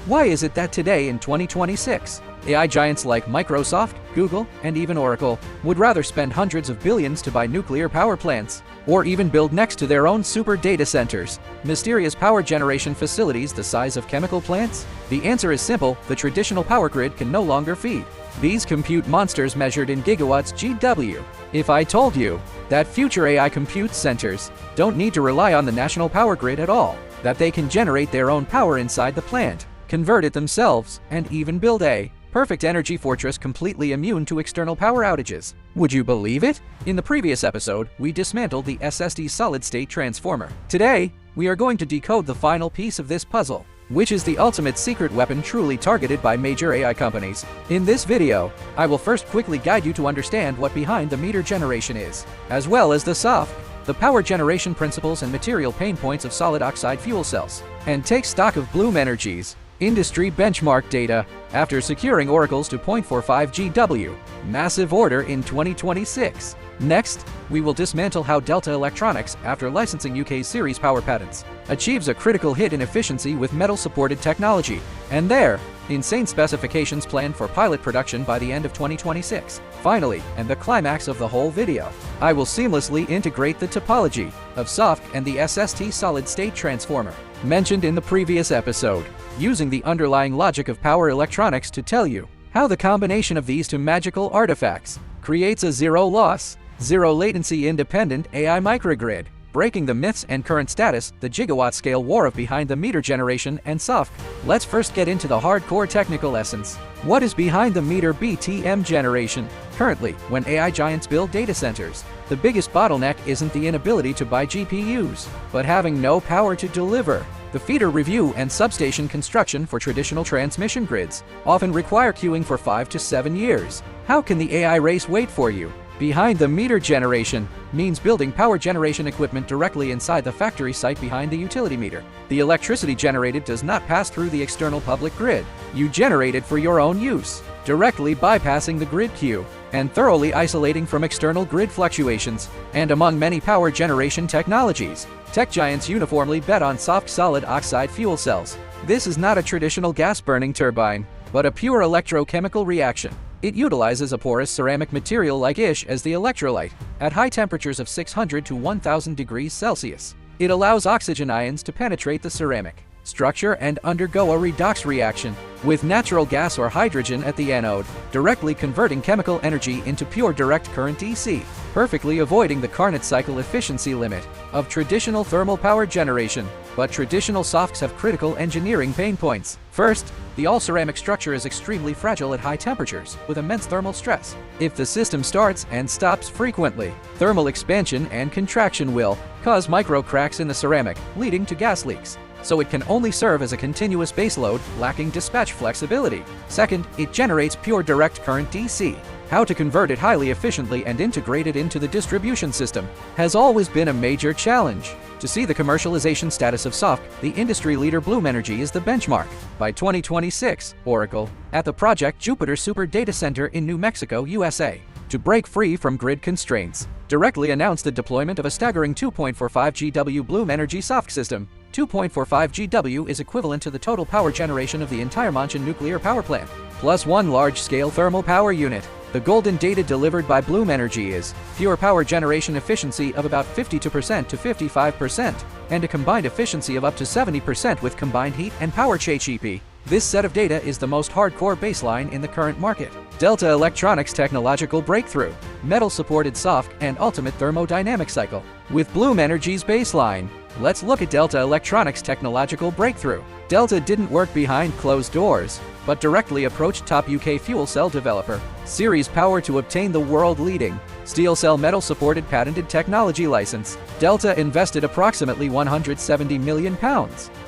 Why is it that today in 2026, AI giants like Microsoft, Google, and even Oracle would rather spend hundreds of billions to buy nuclear power plants, or even build next to their own super data centers, mysterious power generation facilities the size of chemical plants? The answer is simple: the traditional power grid can no longer feed these compute monsters measured in gigawatts GW. If I told you that future AI compute centers don't need to rely on the national power grid at all, that they can generate their own power inside the plant, convert it themselves, and even build a perfect energy fortress completely immune to external power outages, would you believe it? In the previous episode, we dismantled the SST solid-state transformer. Today, we are going to decode the final piece of this puzzle, which is the ultimate secret weapon truly targeted by major AI companies. In this video, I will first quickly guide you to understand what behind-the-meter generation is, as well as the SOFC, the power generation principles and material pain points of solid oxide fuel cells, and take stock of Bloom Energy's industry benchmark data after securing Oracle's 2.45 GW massive order in 2026. Next, we will dismantle how Delta Electronics, after licensing UK's Ceres Power patents, achieves a critical hit in efficiency with metal-supported technology, and their insane specifications planned for pilot production by the end of 2026. Finally, and the climax of the whole video, I will seamlessly integrate the topology of SOFC and the SST solid-state transformer mentioned in the previous episode, using the underlying logic of power electronics to tell you how the combination of these two magical artifacts creates a zero-loss, zero-latency independent AI microgrid, breaking the myths and current status, the gigawatt-scale war of behind-the-meter generation and SOFC. Let's first get into the hardcore technical essence. What is behind-the-meter BTM generation? Currently, when AI giants build data centers, the biggest bottleneck isn't the inability to buy GPUs, but having no power to deliver. The feeder review and substation construction for traditional transmission grids often require queuing for 5 to 7 years. How can the AI race wait for you? Behind-the-meter generation means building power generation equipment directly inside the factory site behind the utility meter. The electricity generated does not pass through the external public grid. You generate it for your own use, directly bypassing the grid queue and thoroughly isolating from external grid fluctuations. And among many power generation technologies, tech giants uniformly bet on soft solid oxide fuel cells. This is not a traditional gas-burning turbine, but a pure electrochemical reaction. It utilizes a porous ceramic material like ish as the electrolyte, at high temperatures of 600 to 1000 degrees Celsius. It allows oxygen ions to penetrate the ceramic structure and undergo a redox reaction with natural gas or hydrogen at the anode, directly converting chemical energy into pure direct current DC, perfectly avoiding the Carnot cycle efficiency limit of traditional thermal power generation. But traditional SOFCs have critical engineering pain points. First, the all-ceramic structure is extremely fragile at high temperatures, with immense thermal stress. If the system starts and stops frequently, thermal expansion and contraction will cause micro cracks in the ceramic, leading to gas leaks. So it can only serve as a continuous baseload, lacking dispatch flexibility. Second, it generates pure direct current DC. How to convert it highly efficiently and integrate it into the distribution system has always been a major challenge. To see the commercialization status of SOFC, the industry leader Bloom Energy is the benchmark. By 2026, Oracle, at the Project Jupiter Super Data Center in New Mexico, USA, to break free from grid constraints, directly announced the deployment of a staggering 2.45 GW Bloom Energy SOFC system. 2.45 GW is equivalent to the total power generation of the entire Monchin nuclear power plant, plus one large-scale thermal power unit. The golden data delivered by Bloom Energy is pure power generation efficiency of about 52% to 55%, and a combined efficiency of up to 70% with combined heat and power HEP. This set of data is the most hardcore baseline in the current market. Delta Electronics technological breakthrough, metal-supported SOFC and ultimate thermodynamic cycle. With Bloom Energy's baseline, let's look at Delta Electronics' technological breakthrough. Delta didn't work behind closed doors, but directly approached top UK fuel cell developer Ceres Power to obtain the world-leading steel cell metal-supported patented technology license. Delta invested approximately £170 million,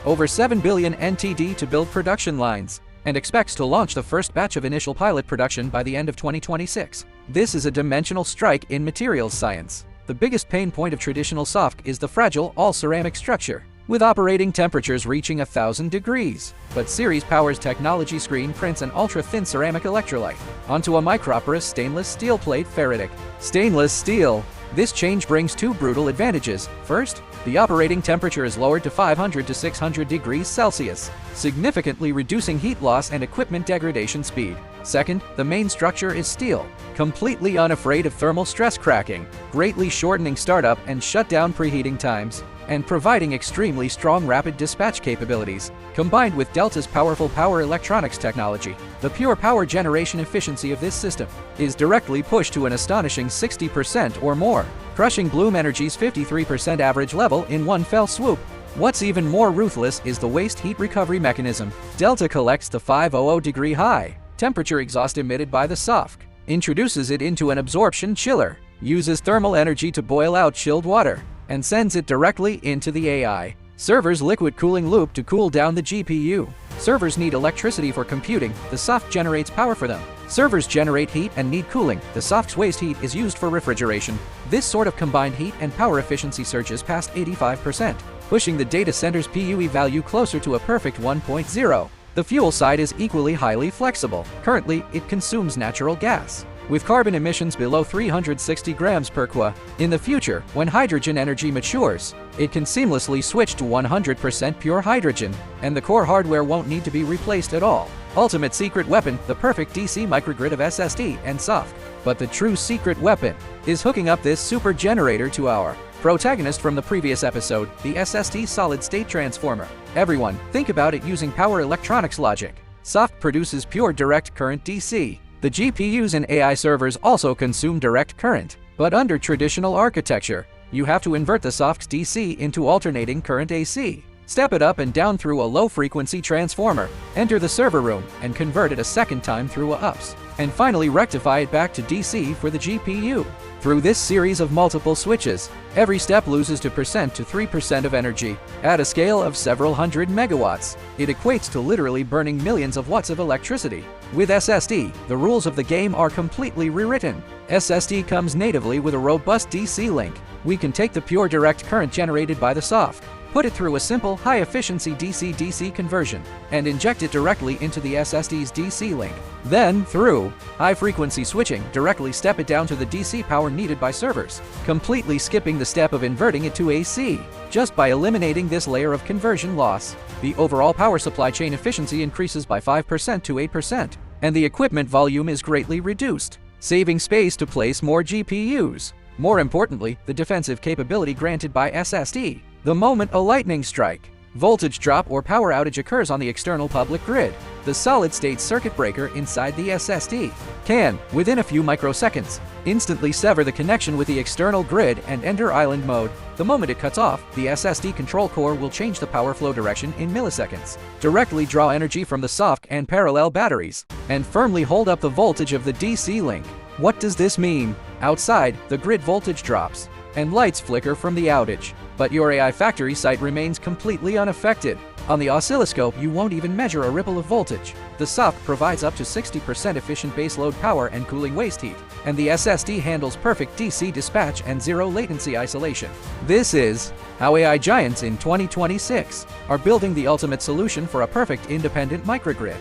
over 7 billion NTD to build production lines, and expects to launch the first batch of initial pilot production by the end of 2026. This is a dimensional strike in materials science. The biggest pain point of traditional SOFC is the fragile all-ceramic structure, with operating temperatures reaching 1000 degrees. But Ceres Power's technology screen prints an ultra-thin ceramic electrolyte onto a microporous stainless steel plate ferritic. Stainless steel This change brings two brutal advantages. First, the operating temperature is lowered to 500 to 600 degrees Celsius, significantly reducing heat loss and equipment degradation speed. Second, the main structure is steel, completely unafraid of thermal stress cracking, greatly shortening startup and shutdown preheating times, and providing extremely strong rapid dispatch capabilities. Combined with Delta's powerful power electronics technology, the pure power generation efficiency of this system is directly pushed to an astonishing 60% or more, crushing Bloom Energy's 53% average level in one fell swoop. What's even more ruthless is the waste heat recovery mechanism. Delta collects the 500-degree high temperature exhaust emitted by the SOFC, introduces it into an absorption chiller, uses thermal energy to boil out chilled water, and sends it directly into the AI server's liquid cooling loop to cool down the GPU. Servers need electricity for computing, the SOFC generates power for them. Servers generate heat and need cooling, the SOFC's waste heat is used for refrigeration. This sort of combined heat and power efficiency surges past 85%, pushing the data center's PUE value closer to a perfect 1.0. The fuel side is equally highly flexible. Currently, it consumes natural gas, with carbon emissions below 360 grams per qua. In the future, when hydrogen energy matures, it can seamlessly switch to 100% pure hydrogen, and the core hardware won't need to be replaced at all. Ultimate secret weapon, the perfect DC microgrid of SST and SOFC. But the true secret weapon is hooking up this super generator to our protagonist from the previous episode, the SST solid-state transformer. Everyone, think about it using power electronics logic. SOFC produces pure direct current DC. The GPUs in AI servers also consume direct current, but under traditional architecture, you have to invert the SOFC's DC into alternating current AC. Step it up and down through a low-frequency transformer, enter the server room, and convert it a second time through a UPS, and finally rectify it back to DC for the GPU. Through this series of multiple switches, every step loses 2% to 3% of energy. At a scale of several hundred megawatts, it equates to literally burning millions of watts of electricity. With SST, the rules of the game are completely rewritten. SST comes natively with a robust DC link. We can take the pure direct current generated by the SOFC, put it through a simple high-efficiency DC-DC conversion, and inject it directly into the SST's DC link. Then, through high-frequency switching, directly step it down to the DC power needed by servers, completely skipping the step of inverting it to AC. Just by eliminating this layer of conversion loss, the overall power supply chain efficiency increases by 5% to 8%, and the equipment volume is greatly reduced, saving space to place more GPUs. More importantly, the defensive capability granted by SST. The moment a lightning strike, voltage drop or power outage occurs on the external public grid, the solid-state circuit breaker inside the SST can, within a few microseconds, instantly sever the connection with the external grid and enter island mode. The moment it cuts off, the SST control core will change the power flow direction in milliseconds, directly draw energy from the SOFC and parallel batteries, and firmly hold up the voltage of the DC link. What does this mean? Outside, the grid voltage drops, and lights flicker from the outage, but your AI factory site remains completely unaffected. On the oscilloscope, you won't even measure a ripple of voltage. The SOFC provides up to 60% efficient baseload power and cooling waste heat, and the SST handles perfect DC dispatch and zero-latency isolation. This is how AI giants in 2026 are building the ultimate solution for a perfect independent microgrid.